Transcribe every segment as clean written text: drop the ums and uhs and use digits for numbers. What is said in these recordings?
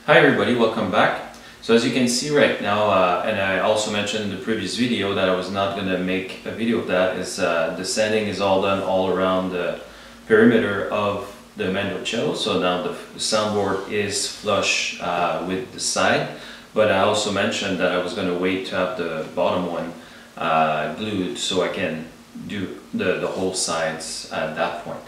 Hi everybody, welcome back. So as you can see right now, and I also mentioned in the previous video that I was not going to make a video of that, is the sanding is all done all around the perimeter of the Mandocello. So now the soundboard is flush with the side, but I also mentioned that I was going to wait to have the bottom one glued so I can do the whole sides at that point.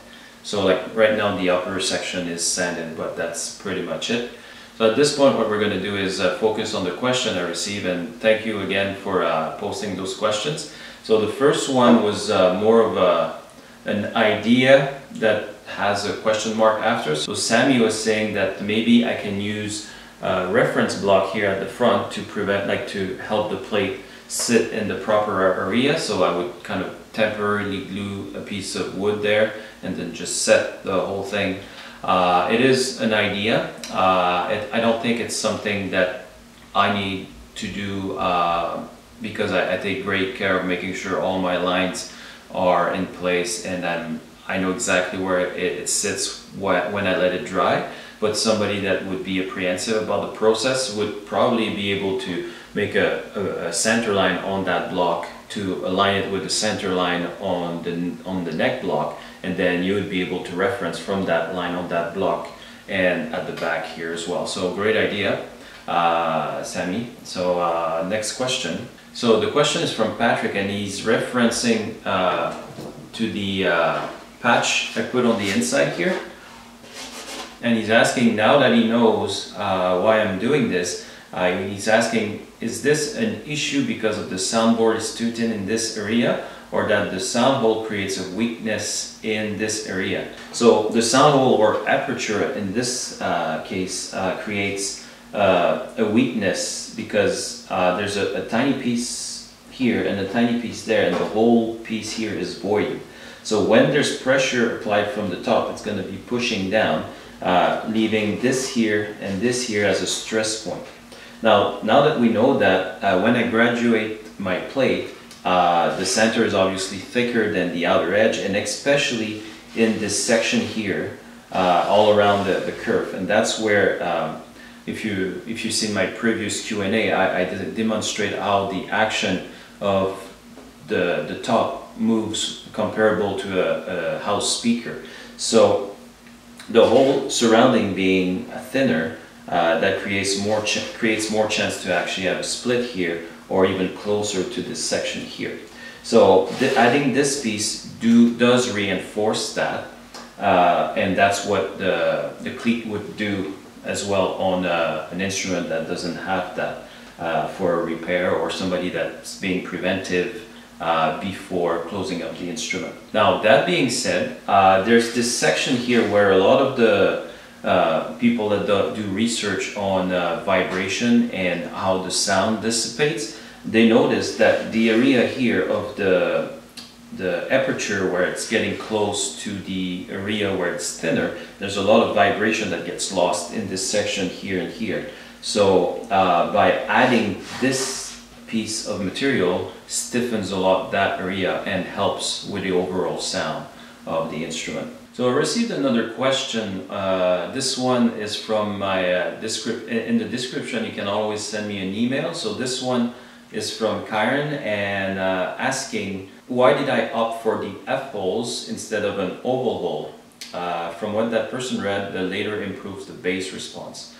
So like right now the upper section is sanded, but that's pretty much it. So at this point what we're going to do is focus on the question I received, and thank you again for posting those questions. So the first one was more of an idea that has a question mark after. So Sammy was saying that maybe I can use a reference block here at the front to prevent, like to help the plate sit in the proper area. So I would kind of temporarily glue a piece of wood there and then just set the whole thing. It is an idea. I don't think it's something that I need to do because I take great care of making sure all my lines are in place, and I know exactly where it sits when I let it dry. But somebody that would be apprehensive about the process would probably be able to make a center line on that block to align it with the center line on the neck block, and then you would be able to reference from that line on that block and at the back here as well. So great idea, Sammy. So next question. So the question is from Patrick, and he's referencing to the patch I put on the inside here, and he's asking, now that he knows why I'm doing this, he's asking, is this an issue because of the soundboard is too thin in this area, or that the sound hole creates a weakness in this area? So the sound hole or aperture in this case creates a weakness because there's a tiny piece here and a tiny piece there, and the whole piece here is voided. So when there's pressure applied from the top, it's going to be pushing down, leaving this here and this here as a stress point. Now that we know that, when I graduate my plate, the center is obviously thicker than the outer edge, and especially in this section here, all around the curve. And that's where, if you see my previous Q&A, I demonstrate how the action of the top moves comparable to a house speaker. So the whole surrounding being thinner, that creates more chance to actually have a split here, or even closer to this section here. So adding this piece does reinforce that, and that's what the cleat would do as well on an instrument that doesn't have that for a repair, or somebody that's being preventive before closing up the instrument. Now that being said, there's this section here where a lot of the people that do research on vibration and how the sound dissipates, they notice that the area here of the aperture where it's getting close to the area where it's thinner, there's a lot of vibration that gets lost in this section here and here. So by adding this piece of material, stiffens a lot that area and helps with the overall sound of the instrument. So I received another question. This one is from my in the description. You can always send me an email. So this one is from Kyron, and asking, why did I opt for the F-holes instead of an oval hole? From what that person read, the later improves the bass response.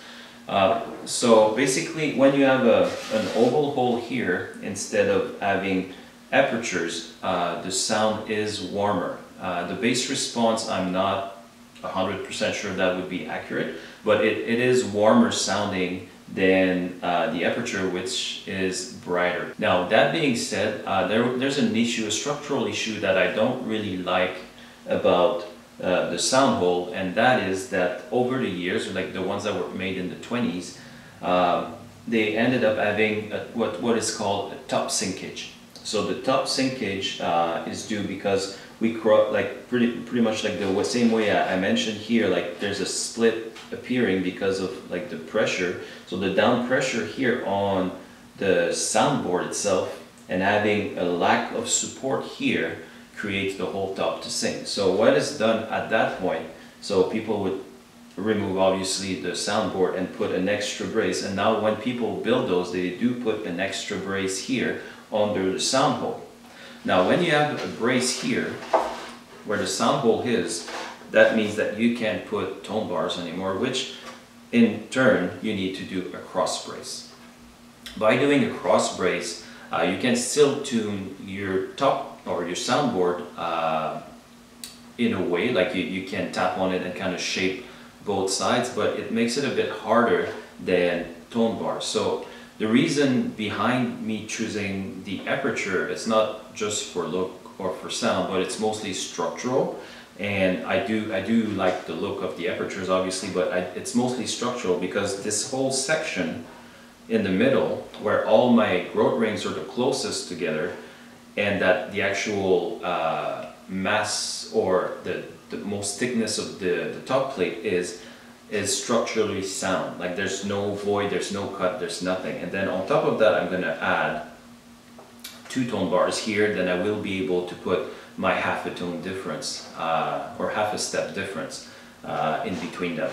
So basically, when you have an oval hole here instead of having apertures, the sound is warmer. The bass response, I'm not 100% sure that would be accurate, but it is warmer sounding than the aperture, which is brighter. Now that being said, there's an issue, a structural issue that I don't really like about the sound hole, and that is that over the years, like the ones that were made in the 20s, they ended up having what is called a top sinkage. So the top sinkage is due because we like pretty much like the same way I mentioned here, like there's a split appearing because of like the pressure. So the down pressure here on the soundboard itself, and having a lack of support here, creates the whole top to sink. So what is done at that point, so people would remove obviously the soundboard and put an extra brace. And now when people build those, they do put an extra brace here under the sound hole. Now when you have a brace here where the sound hole is, that means that you can't put tone bars anymore, which in turn you need to do a cross brace. By doing a cross brace, you can still tune your top or your soundboard in a way, like you can tap on it and kind of shape both sides, but it makes it a bit harder than tone bars. So the reason behind me choosing the aperture, it's not just for look or for sound, but it's mostly structural. And I do like the look of the apertures obviously, but it's mostly structural because this whole section in the middle where all my grout rings are the closest together, and that the actual mass or the most thickness of the top plate is structurally sound. Like there's no void, there's no cut, there's nothing. And then on top of that, I'm gonna add 2 tone bars here. Then I will be able to put my half a tone difference or half a step difference in between them.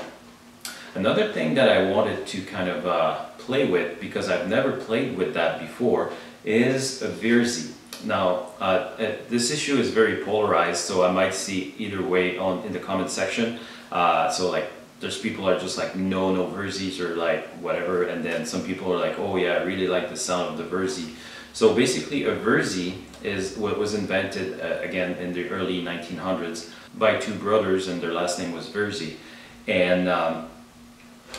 Another thing that I wanted to kind of play with, because I've never played with that before, is a Virzi. Now this issue is very polarized, so I might see either way in the comment section. So like there's people are just like no Virzis or like whatever, and then some people are like, oh yeah, I really like the sound of the Virzi. So basically a Virzi is what was invented again in the early 1900s by 2 brothers, and their last name was Virzi. And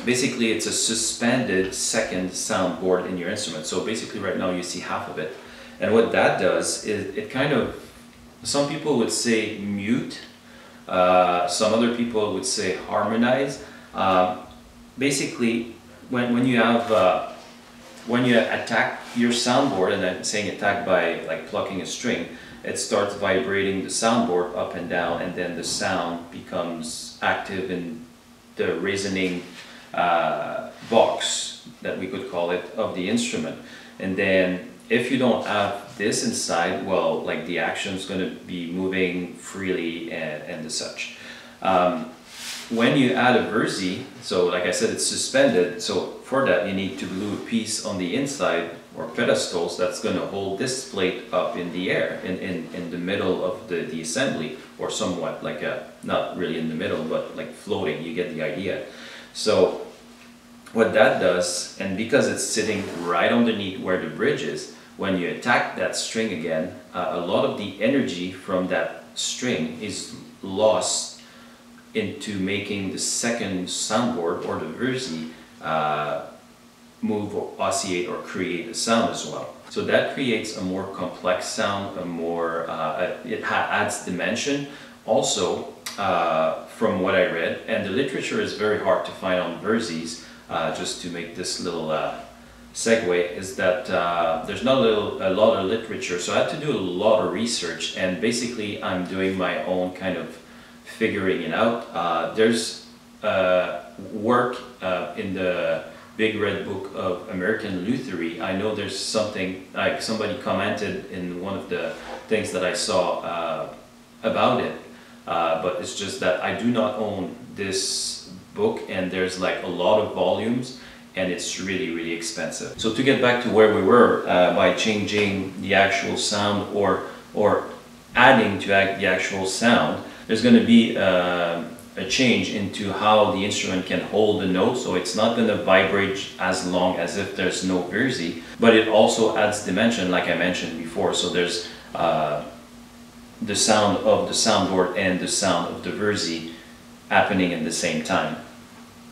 basically it's a suspended second soundboard in your instrument. So basically right now you see half of it. And what that does is it kind of, some people would say mute, some other people would say harmonize. Basically when you have when you attack your soundboard, and I'm saying attack by like plucking a string, it starts vibrating the soundboard up and down, and then the sound becomes active in the resonating box, that we could call it, of the instrument. And then if you don't have this inside, well, like the action's going to be moving freely and such. When you add a Virzi, so like I said, it's suspended, so for that you need to glue a piece on the inside or pedestals that's going to hold this plate up in the air, in the middle of the assembly, or somewhat like not really in the middle, but like floating, you get the idea. So what that does, and because it's sitting right underneath where the bridge is, when you attack that string again, a lot of the energy from that string is lost into making the second soundboard or the Virzi move or oscillate or create a sound as well. So that creates a more complex sound, a more it adds dimension. Also, from what I read, and the literature is very hard to find on Virzis, just to make this little segue, is that there's not a lot of literature, so I had to do a lot of research, and basically I'm doing my own kind of figuring it out. There's work in the Big Red Book of American Luthery. I know there's something, like somebody commented in one of the things that I saw about it, but it's just that I do not own this book, and there's like a lot of volumes, and it's really expensive. So to get back to where we were, by changing the actual sound or adding to the actual sound, there's going to be a change into how the instrument can hold the note, so it's not going to vibrate as long as if there's no Virzi, but it also adds dimension, like I mentioned before. So there's the sound of the soundboard and the sound of the Virzi happening at the same time.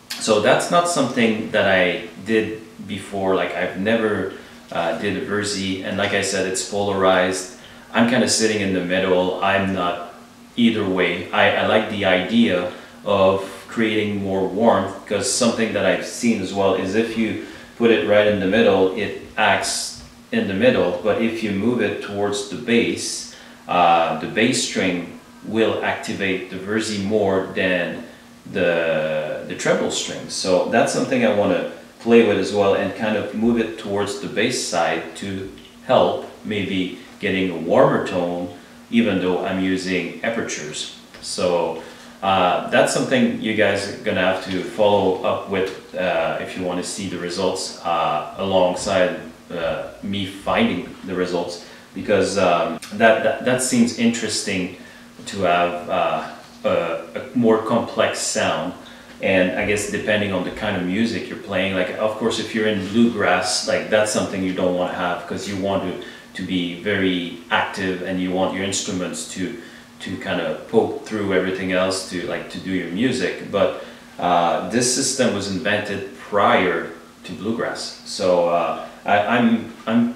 So that's not something that I did before. Like I've never did a Virzi, and like I said, it's polarized. I'm kind of sitting in the middle. I'm not either way. I like the idea of creating more warmth, because something that I've seen as well is if you put it right in the middle, it acts in the middle, but if you move it towards the bass string will activate the Virzi more than the treble strings. So that's something I want to play with as well, and kind of move it towards the bass side to help maybe getting a warmer tone, even though I'm using apertures. So That's something you guys are gonna have to follow up with if you want to see the results alongside me finding the results, because that seems interesting to have a more complex sound. And I guess depending on the kind of music you're playing, like of course if you're in bluegrass, like that's something you don't want to have, because you want to be very active and you want your instruments to kind of poke through everything else to do your music. But this system was invented prior to bluegrass, so I'm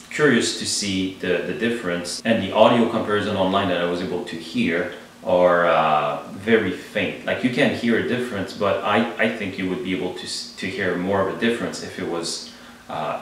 curious to see the difference. And the audio comparison online that I was able to hear are very faint. Like you can hear a difference, but I think you would be able to hear more of a difference if it was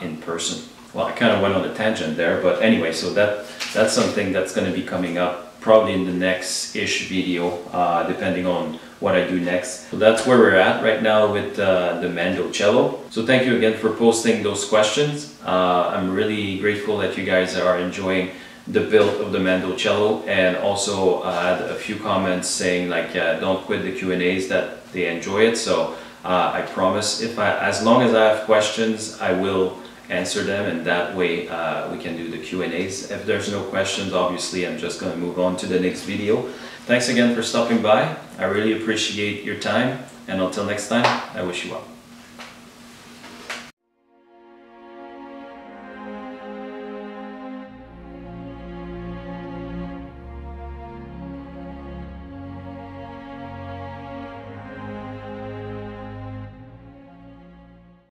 in person. Well, I kind of went on a tangent there, but anyway, so that's something that's going to be coming up probably in the next-ish video, depending on what I do next. So that's where we're at right now with the Mandocello. So thank you again for posting those questions. I'm really grateful that you guys are enjoying the build of the Mandocello, and also I had a few comments saying like don't quit the Q&As, that they enjoy it. So I promise, as long as I have questions, I will answer them, and that way we can do the Q&As. If there's no questions, obviously I'm just going to move on to the next video. Thanks again for stopping by. I really appreciate your time, and until next time, I wish you well.